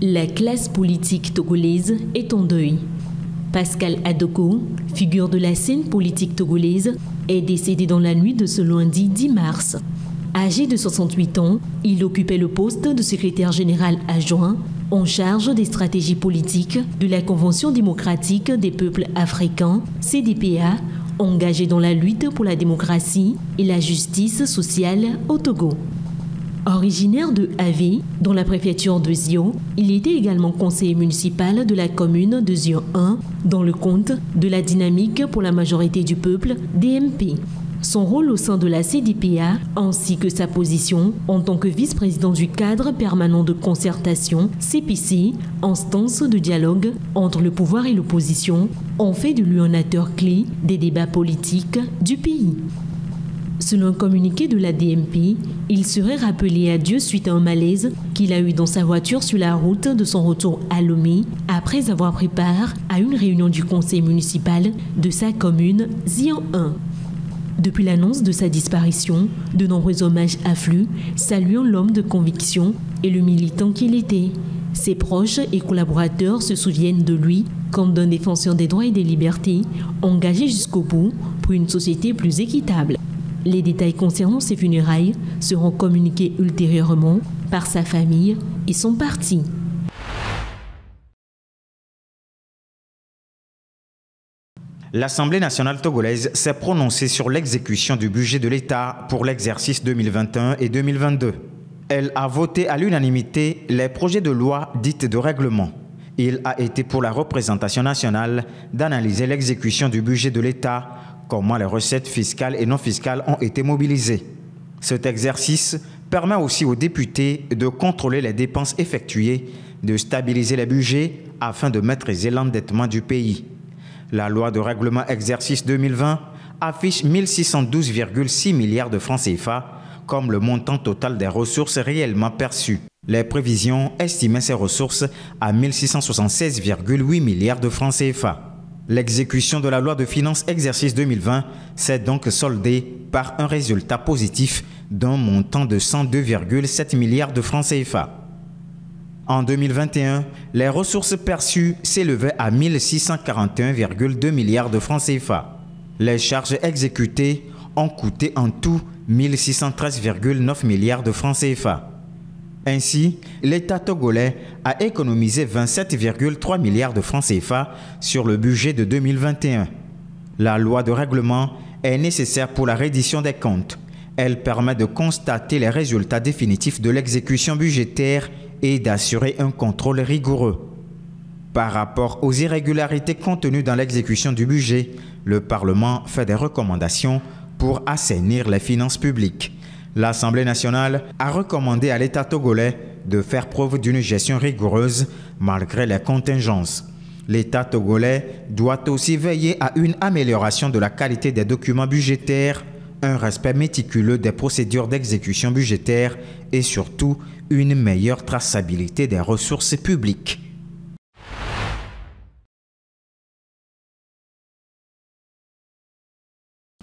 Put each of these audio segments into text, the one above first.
La classe politique togolaise est en deuil. Pascal Adoko, figure de la scène politique togolaise, est décédé dans la nuit de ce lundi 10 mars. Âgé de 68 ans, il occupait le poste de secrétaire général adjoint en charge des stratégies politiques de la Convention démocratique des peuples africains, CDPA, engagé dans la lutte pour la démocratie et la justice sociale au Togo. Originaire de Ave, dans la préfecture de Zio, il était également conseiller municipal de la commune de Zio 1, dans le compte de la dynamique pour la majorité du peuple, DMP. Son rôle au sein de la CDPA, ainsi que sa position en tant que vice-président du cadre permanent de concertation, CPC, instance de dialogue entre le pouvoir et l'opposition, ont fait de lui un acteur clé des débats politiques du pays. Selon un communiqué de la DMP, il serait rappelé à Dieu suite à un malaise qu'il a eu dans sa voiture sur la route de son retour à Lomé après avoir pris part à une réunion du conseil municipal de sa commune Zian 1. Depuis l'annonce de sa disparition, de nombreux hommages affluent, saluant l'homme de conviction et le militant qu'il était. Ses proches et collaborateurs se souviennent de lui comme d'un défenseur des droits et des libertés, engagé jusqu'au bout pour une société plus équitable. Les détails concernant ses funérailles seront communiqués ultérieurement par sa famille et son parti. L'Assemblée nationale togolaise s'est prononcée sur l'exécution du budget de l'État pour l'exercice 2021 et 2022. Elle a voté à l'unanimité les projets de loi dites de règlement. Il a été pour la représentation nationale d'analyser l'exécution du budget de l'État, comment les recettes fiscales et non fiscales ont été mobilisées. Cet exercice permet aussi aux députés de contrôler les dépenses effectuées, de stabiliser les budgets afin de maîtriser l'endettement du pays. La loi de règlement exercice 2020 affiche 1612,6 milliards de francs CFA comme le montant total des ressources réellement perçues. Les prévisions estimaient ces ressources à 1676,8 milliards de francs CFA. L'exécution de la loi de finances exercice 2020 s'est donc soldée par un résultat positif d'un montant de 102,7 milliards de francs CFA. En 2021, les ressources perçues s'élevaient à 1641,2 milliards de francs CFA. Les charges exécutées ont coûté en tout 1613,9 milliards de francs CFA. Ainsi, l'État togolais a économisé 27,3 milliards de francs CFA sur le budget de 2021. La loi de règlement est nécessaire pour la reddition des comptes. Elle permet de constater les résultats définitifs de l'exécution budgétaire et d'assurer un contrôle rigoureux. Par rapport aux irrégularités contenues dans l'exécution du budget, le Parlement fait des recommandations pour assainir les finances publiques. L'Assemblée nationale a recommandé à l'État togolais de faire preuve d'une gestion rigoureuse malgré les contingences. L'État togolais doit aussi veiller à une amélioration de la qualité des documents budgétaires, un respect méticuleux des procédures d'exécution budgétaire et surtout une meilleure traçabilité des ressources publiques.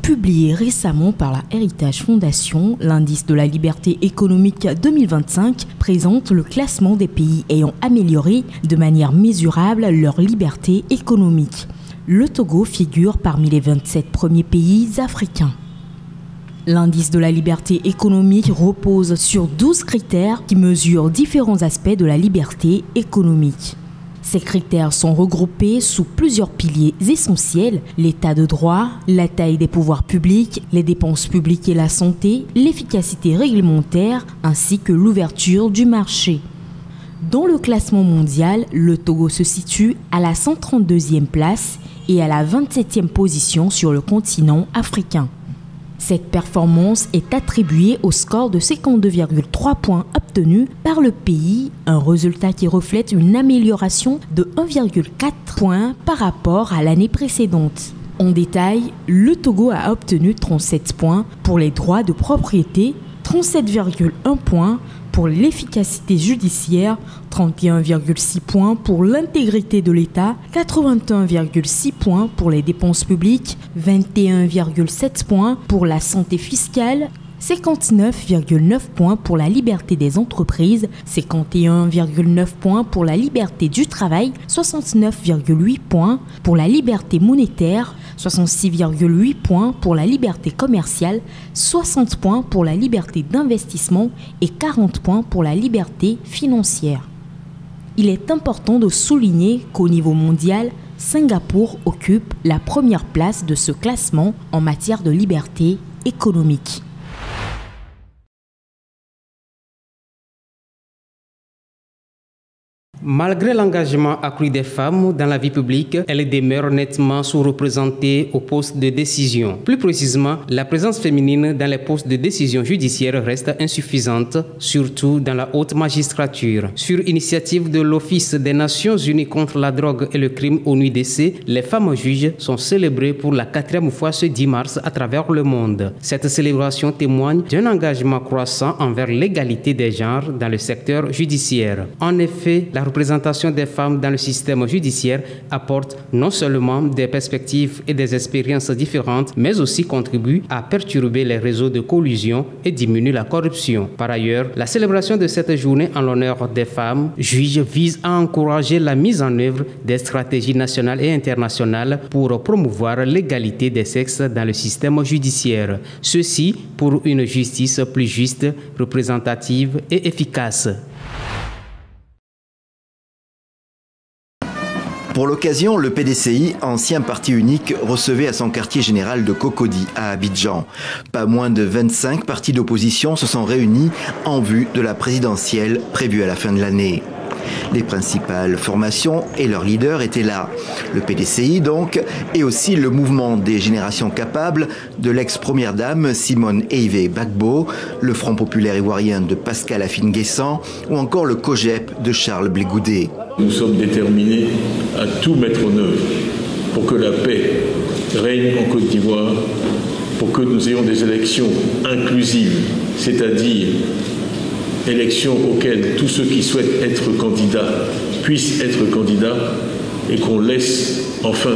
Publié récemment par la Héritage Fondation, l'indice de la liberté économique 2025 présente le classement des pays ayant amélioré de manière mesurable leur liberté économique. Le Togo figure parmi les 27 premiers pays africains. L'indice de la liberté économique repose sur 12 critères qui mesurent différents aspects de la liberté économique. Ces critères sont regroupés sous plusieurs piliers essentiels: l'état de droit, la taille des pouvoirs publics, les dépenses publiques et la santé, l'efficacité réglementaire ainsi que l'ouverture du marché. Dans le classement mondial, le Togo se situe à la 132e place et à la 27e position sur le continent africain. Cette performance est attribuée au score de 52,3 points obtenu par le pays, un résultat qui reflète une amélioration de 1,4 points par rapport à l'année précédente. En détail, le Togo a obtenu 37 points pour les droits de propriété, 37,1 points pour l'efficacité judiciaire, 31,6 points pour l'intégrité de l'État, 81,6 points pour les dépenses publiques, 21,7 points pour la santé fiscale, 59,9 points pour la liberté des entreprises, 51,9 points pour la liberté du travail, 69,8 points pour la liberté monétaire, 66,8 points pour la liberté commerciale, 60 points pour la liberté d'investissement et 40 points pour la liberté financière. Il est important de souligner qu'au niveau mondial, Singapour occupe la première place de ce classement en matière de liberté économique. Malgré l'engagement accru des femmes dans la vie publique, elles demeurent nettement sous-représentées aux postes de décision. Plus précisément, la présence féminine dans les postes de décision judiciaire reste insuffisante, surtout dans la haute magistrature. Sur initiative de l'Office des Nations Unies contre la drogue et le crime ONU-DC, les femmes juges sont célébrées pour la 4e fois ce 10 mars à travers le monde. Cette célébration témoigne d'un engagement croissant envers l'égalité des genres dans le secteur judiciaire. En effet, la représentation des femmes dans le système judiciaire apporte non seulement des perspectives et des expériences différentes, mais aussi contribue à perturber les réseaux de collusion et diminue la corruption. Par ailleurs, la célébration de cette journée en l'honneur des femmes juges vise à encourager la mise en œuvre des stratégies nationales et internationales pour promouvoir l'égalité des sexes dans le système judiciaire. Ceci pour une justice plus juste, représentative et efficace. Pour l'occasion, le PDCI, ancien parti unique, recevait à son quartier général de Cocody, à Abidjan. Pas moins de 25 partis d'opposition se sont réunis en vue de la présidentielle prévue à la fin de l'année. Les principales formations et leurs leaders étaient là. Le PDCI donc, et aussi le mouvement des générations capables de l'ex-première dame Simone Eivé Gbagbo, le Front populaire ivoirien de Pascal Afine-Guessant ou encore le COGEP de Charles Blé Goudé. Nous sommes déterminés à tout mettre en œuvre pour que la paix règne en Côte d'Ivoire, pour que nous ayons des élections inclusives, c'est-à-dire élections auxquelles tous ceux qui souhaitent être candidats puissent être candidats et qu'on laisse enfin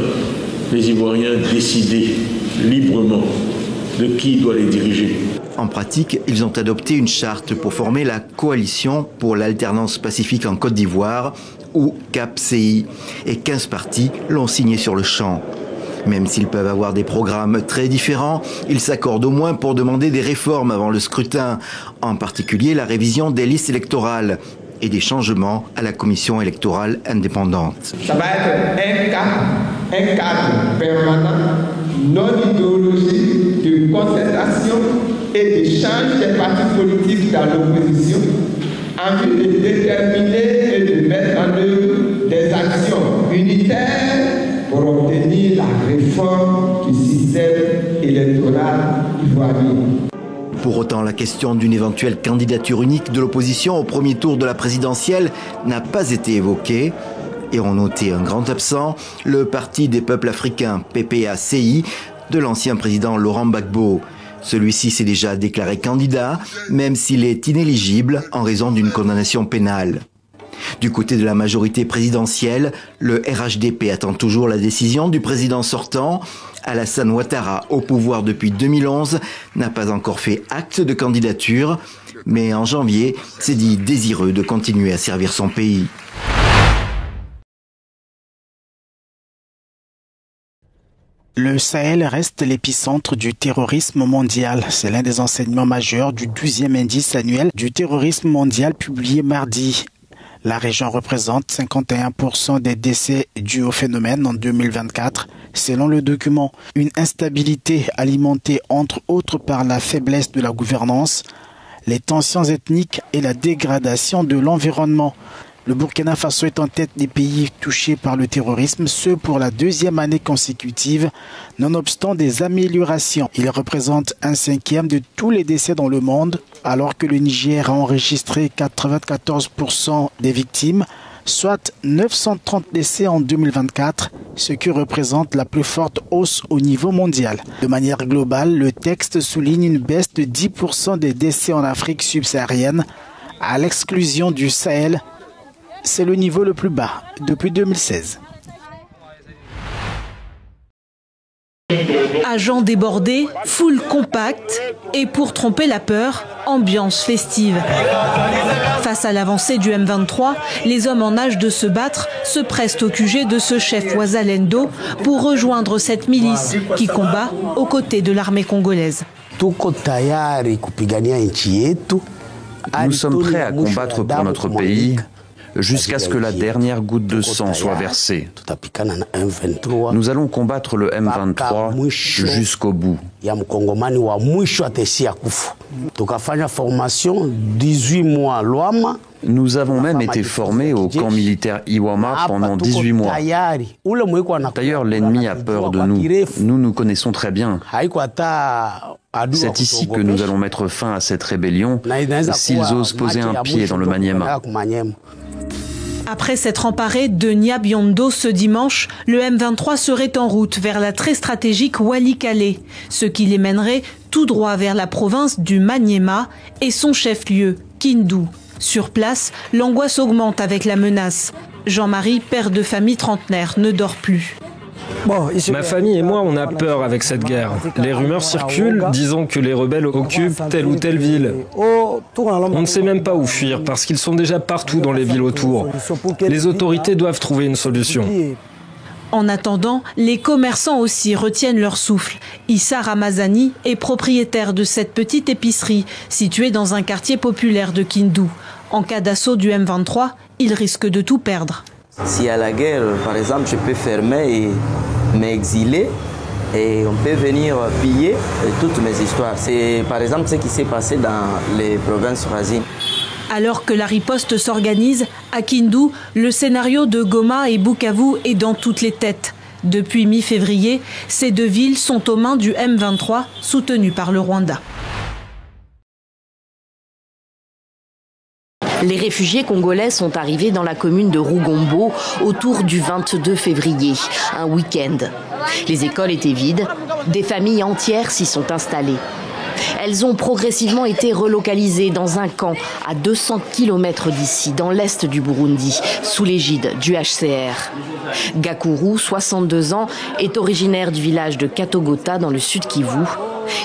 les Ivoiriens décider librement de qui doit les diriger. En pratique, ils ont adopté une charte pour former la Coalition pour l'alternance pacifique en Côte d'Ivoire, ou CAPCI, et 15 partis l'ont signé sur le champ. Même s'ils peuvent avoir des programmes très différents, ils s'accordent au moins pour demander des réformes avant le scrutin, en particulier la révision des listes électorales et des changements à la commission électorale indépendante. Ça va être un cadre permanent, non idéologique, de concertation et d'échange des partis politiques dans l'opposition, en vue de déterminer et de mettre en œuvre des actions unitaires pour obtenir la réforme du système électoral ivoirien. Pour autant, la question d'une éventuelle candidature unique de l'opposition au premier tour de la présidentielle n'a pas été évoquée. Et on noté un grand absent, le Parti des peuples africains, PPACI, de l'ancien président Laurent Gbagbo. Celui-ci s'est déjà déclaré candidat, même s'il est inéligible en raison d'une condamnation pénale. Du côté de la majorité présidentielle, le RHDP attend toujours la décision du président sortant. Alassane Ouattara, au pouvoir depuis 2011, n'a pas encore fait acte de candidature, mais en janvier, s'est dit désireux de continuer à servir son pays. Le Sahel reste l'épicentre du terrorisme mondial. C'est l'un des enseignements majeurs du 12e indice annuel du terrorisme mondial publié mardi. La région représente 51% des décès dus au phénomène en 2024, selon le document. Une instabilité alimentée entre autres par la faiblesse de la gouvernance, les tensions ethniques et la dégradation de l'environnement. Le Burkina Faso est en tête des pays touchés par le terrorisme, ce pour la 2e année consécutive, nonobstant des améliorations. Il représente 1/5 de tous les décès dans le monde, alors que le Niger a enregistré 94% des victimes, soit 930 décès en 2024, ce qui représente la plus forte hausse au niveau mondial. De manière globale, le texte souligne une baisse de 10% des décès en Afrique subsaharienne, à l'exclusion du Sahel. C'est le niveau le plus bas depuis 2016. Agents débordés, foule compacte et pour tromper la peur, ambiance festive. Face à l'avancée du M23, les hommes en âge de se battre se pressent au QG de ce chef Wazalendo pour rejoindre cette milice qui combat aux côtés de l'armée congolaise. Nous sommes prêts à combattre pour notre pays jusqu'à ce que la dernière goutte de sang soit versée. Nous allons combattre le M23 jusqu'au bout. Nous avons même été formés au camp militaire Iwama pendant 18 mois. D'ailleurs, l'ennemi a peur de nous. Nous nous connaissons très bien. C'est ici que nous allons mettre fin à cette rébellion s'ils osent poser un pied dans le Maniema. Après s'être emparé de Nyabiondo ce dimanche, le M23 serait en route vers la très stratégique Walikale, ce qui les mènerait tout droit vers la province du Maniema et son chef-lieu, Kindu. Sur place, l'angoisse augmente avec la menace. Jean-Marie, père de famille trentenaire, ne dort plus. Ma famille et moi, on a peur avec cette guerre. Les rumeurs circulent disant que les rebelles occupent telle ou telle ville. On ne sait même pas où fuir parce qu'ils sont déjà partout dans les villes autour. Les autorités doivent trouver une solution. En attendant, les commerçants aussi retiennent leur souffle. Issa Ramazani est propriétaire de cette petite épicerie située dans un quartier populaire de Kindu. En cas d'assaut du M23, il risque de tout perdre. Si à la guerre, par exemple, je peux fermer et m'exiler et on peut venir piller toutes mes histoires. C'est par exemple ce qui s'est passé dans les provinces voisines. Alors que la riposte s'organise, à Kindu, le scénario de Goma et Bukavu est dans toutes les têtes. Depuis mi-février, ces deux villes sont aux mains du M23, soutenu par le Rwanda. Les réfugiés congolais sont arrivés dans la commune de Rugombo autour du 22 février, un week-end. Les écoles étaient vides, des familles entières s'y sont installées. Elles ont progressivement été relocalisées dans un camp à 200 km d'ici, dans l'est du Burundi, sous l'égide du HCR. Gakuru, 62 ans, est originaire du village de Katogota dans le sud Kivu.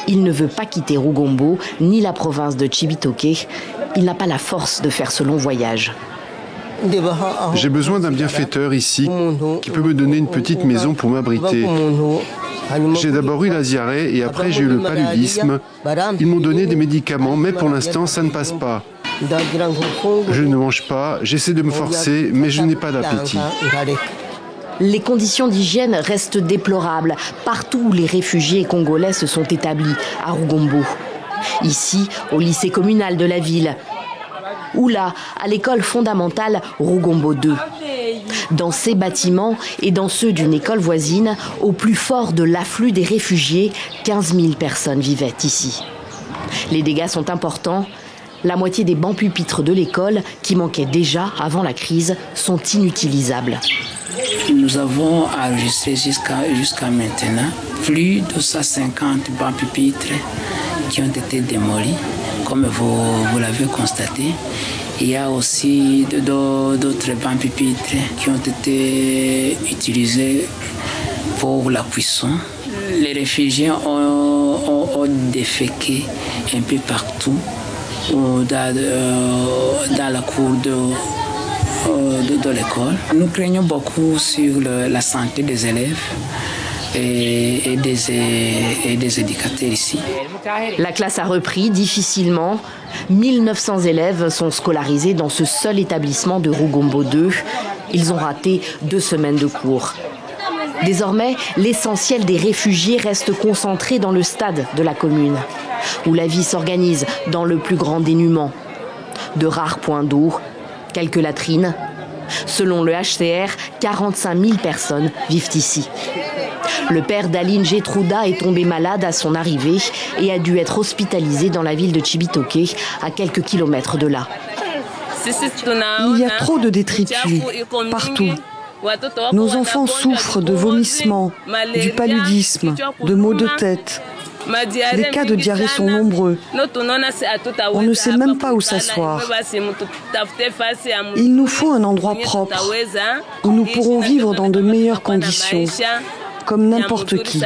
Il ne veut pas quitter Rugombo ni la province de Chibitoke. Il n'a pas la force de faire ce long voyage. J'ai besoin d'un bienfaiteur ici qui peut me donner une petite maison pour m'abriter. J'ai d'abord eu la diarrhée et après j'ai eu le paludisme. Ils m'ont donné des médicaments, mais pour l'instant ça ne passe pas. Je ne mange pas, j'essaie de me forcer, mais je n'ai pas d'appétit. Les conditions d'hygiène restent déplorables partout où les réfugiés congolais se sont établis, à Rugombo. Ici, au lycée communal de la ville, ou là, à l'école fondamentale Rugombo 2. Dans ces bâtiments et dans ceux d'une école voisine, au plus fort de l'afflux des réfugiés, 15 000 personnes vivaient ici. Les dégâts sont importants. La moitié des bancs pupitres de l'école, qui manquaient déjà avant la crise, sont inutilisables. Nous avons enregistré jusqu'à maintenant plus de 150 bancs pupitres qui ont été démolis, comme vous l'avez constaté. Il y a aussi d'autres bancs pupitres qui ont été utilisés pour la cuisson. Les réfugiés ont déféqué un peu partout dans la cour de l'école. Nous craignons beaucoup sur la santé des élèves et des éducateurs ici. La classe a repris difficilement. 1900 élèves sont scolarisés dans ce seul établissement de Rugombo 2. Ils ont raté 2 semaines de cours. Désormais, l'essentiel des réfugiés reste concentré dans le stade de la commune, où la vie s'organise dans le plus grand dénuement. De rares points d'eau, quelques latrines. Selon le HCR, 45 000 personnes vivent ici. Le père d'Aline Getrouda est tombé malade à son arrivée et a dû être hospitalisé dans la ville de Chibitoke, à quelques kilomètres de là. Il y a trop de détritus partout. Nos enfants souffrent de vomissements, du paludisme, de maux de tête. Les cas de diarrhée sont nombreux. On ne sait même pas où s'asseoir. Il nous faut un endroit propre où nous pourrons vivre dans de meilleures conditions. comme n'importe qui.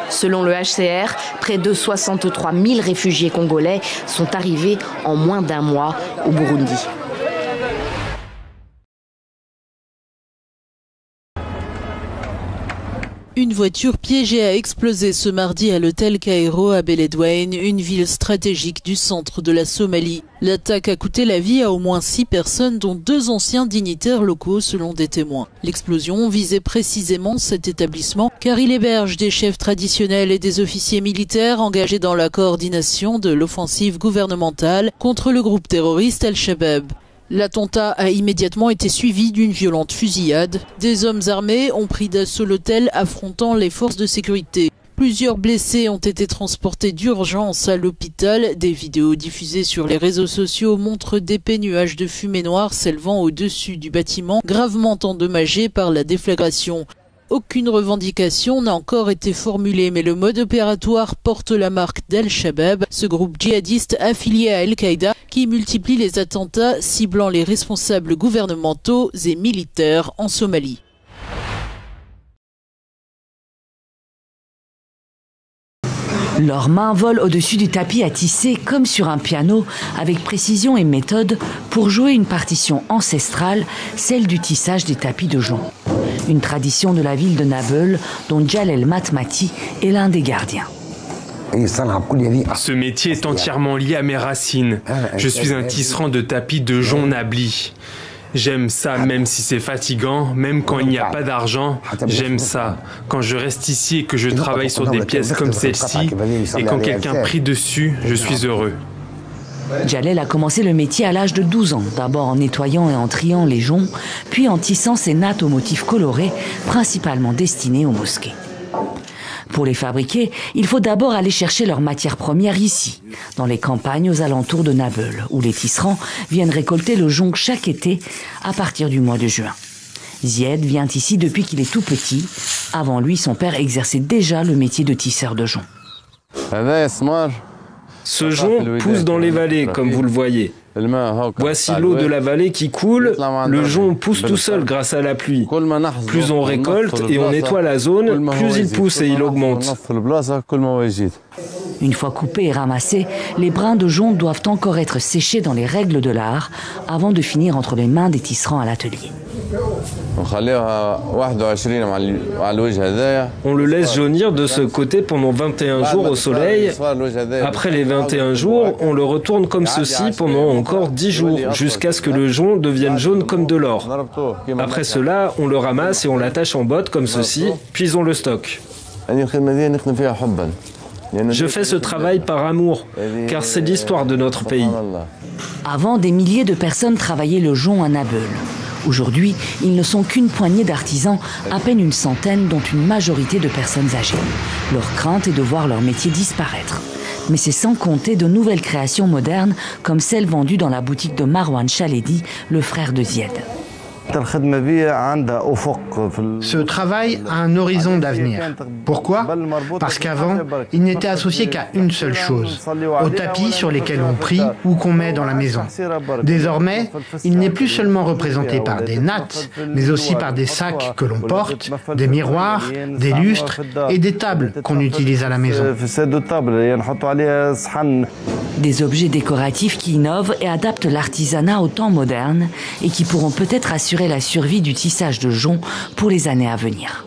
Selon le HCR, près de 63 000 réfugiés congolais sont arrivés en moins d'un mois au Burundi. Une voiture piégée a explosé ce mardi à l'hôtel Cairo à Beledweyne, une ville stratégique du centre de la Somalie. L'attaque a coûté la vie à au moins 6 personnes, dont 2 anciens dignitaires locaux selon des témoins. L'explosion visait précisément cet établissement car il héberge des chefs traditionnels et des officiers militaires engagés dans la coordination de l'offensive gouvernementale contre le groupe terroriste Al-Shabaab. L'attentat a immédiatement été suivi d'une violente fusillade. Des hommes armés ont pris d'assaut l'hôtel affrontant les forces de sécurité. Plusieurs blessés ont été transportés d'urgence à l'hôpital. Des vidéos diffusées sur les réseaux sociaux montrent d'épais nuages de fumée noire s'élevant au-dessus du bâtiment, gravement endommagé par la déflagration. Aucune revendication n'a encore été formulée, mais le mode opératoire porte la marque d'Al-Shabaab, ce groupe djihadiste affilié à Al-Qaïda qui multiplie les attentats ciblant les responsables gouvernementaux et militaires en Somalie. Leurs mains volent au-dessus du tapis à tisser comme sur un piano, avec précision et méthode, pour jouer une partition ancestrale, celle du tissage des tapis de jonc. Une tradition de la ville de Nabeul, dont Jalel Matmati est l'un des gardiens. Ce métier est entièrement lié à mes racines. Je suis un tisserand de tapis de jonc nabli. J'aime ça même si c'est fatigant, même quand il n'y a pas d'argent, j'aime ça. Quand je reste ici et que je travaille sur des pièces comme celle-ci, et quand quelqu'un prie dessus, je suis heureux. Jalel a commencé le métier à l'âge de 12 ans, d'abord en nettoyant et en triant les joncs, puis en tissant ses nattes aux motifs colorés, principalement destinées aux mosquées. Pour les fabriquer, il faut d'abord aller chercher leurs matières premières ici, dans les campagnes aux alentours de Nabeul, où les tisserands viennent récolter le jonc chaque été à partir du mois de juin. Zied vient ici depuis qu'il est tout petit. Avant lui, son père exerçait déjà le métier de tisseur de jonc. Ce jonc pousse dans les vallées, comme vous le voyez. Voici l'eau de la vallée qui coule, le jonc pousse tout seul grâce à la pluie. Plus on récolte et on nettoie la zone, plus il pousse et il augmente. Une fois coupés et ramassés, les brins de jonc doivent encore être séchés dans les règles de l'art avant de finir entre les mains des tisserands à l'atelier. On le laisse jaunir de ce côté pendant 21 jours au soleil. Après les 21 jours, on le retourne comme ceci pendant encore 10 jours, jusqu'à ce que le jonc devienne jaune comme de l'or. Après cela, on le ramasse et on l'attache en botte comme ceci, puis on le stocke. Je fais ce travail par amour, car c'est l'histoire de notre pays. Avant, des milliers de personnes travaillaient le jonc à Nabeul. Aujourd'hui, ils ne sont qu'une poignée d'artisans, à peine une centaine, dont une majorité de personnes âgées. Leur crainte est de voir leur métier disparaître. Mais c'est sans compter de nouvelles créations modernes, comme celles vendues dans la boutique de Marwan Chaledi, le frère de Zied. Ce travail a un horizon d'avenir. Pourquoi? Parce qu'avant, il n'était associé qu'à une seule chose, aux tapis sur lesquels on prie ou qu'on met dans la maison. Désormais, il n'est plus seulement représenté par des nattes, mais aussi par des sacs que l'on porte, des miroirs, des lustres et des tables qu'on utilise à la maison. Des objets décoratifs qui innovent et adaptent l'artisanat au temps moderne et qui pourront peut-être assurer la survie du tissage de jonc pour les années à venir.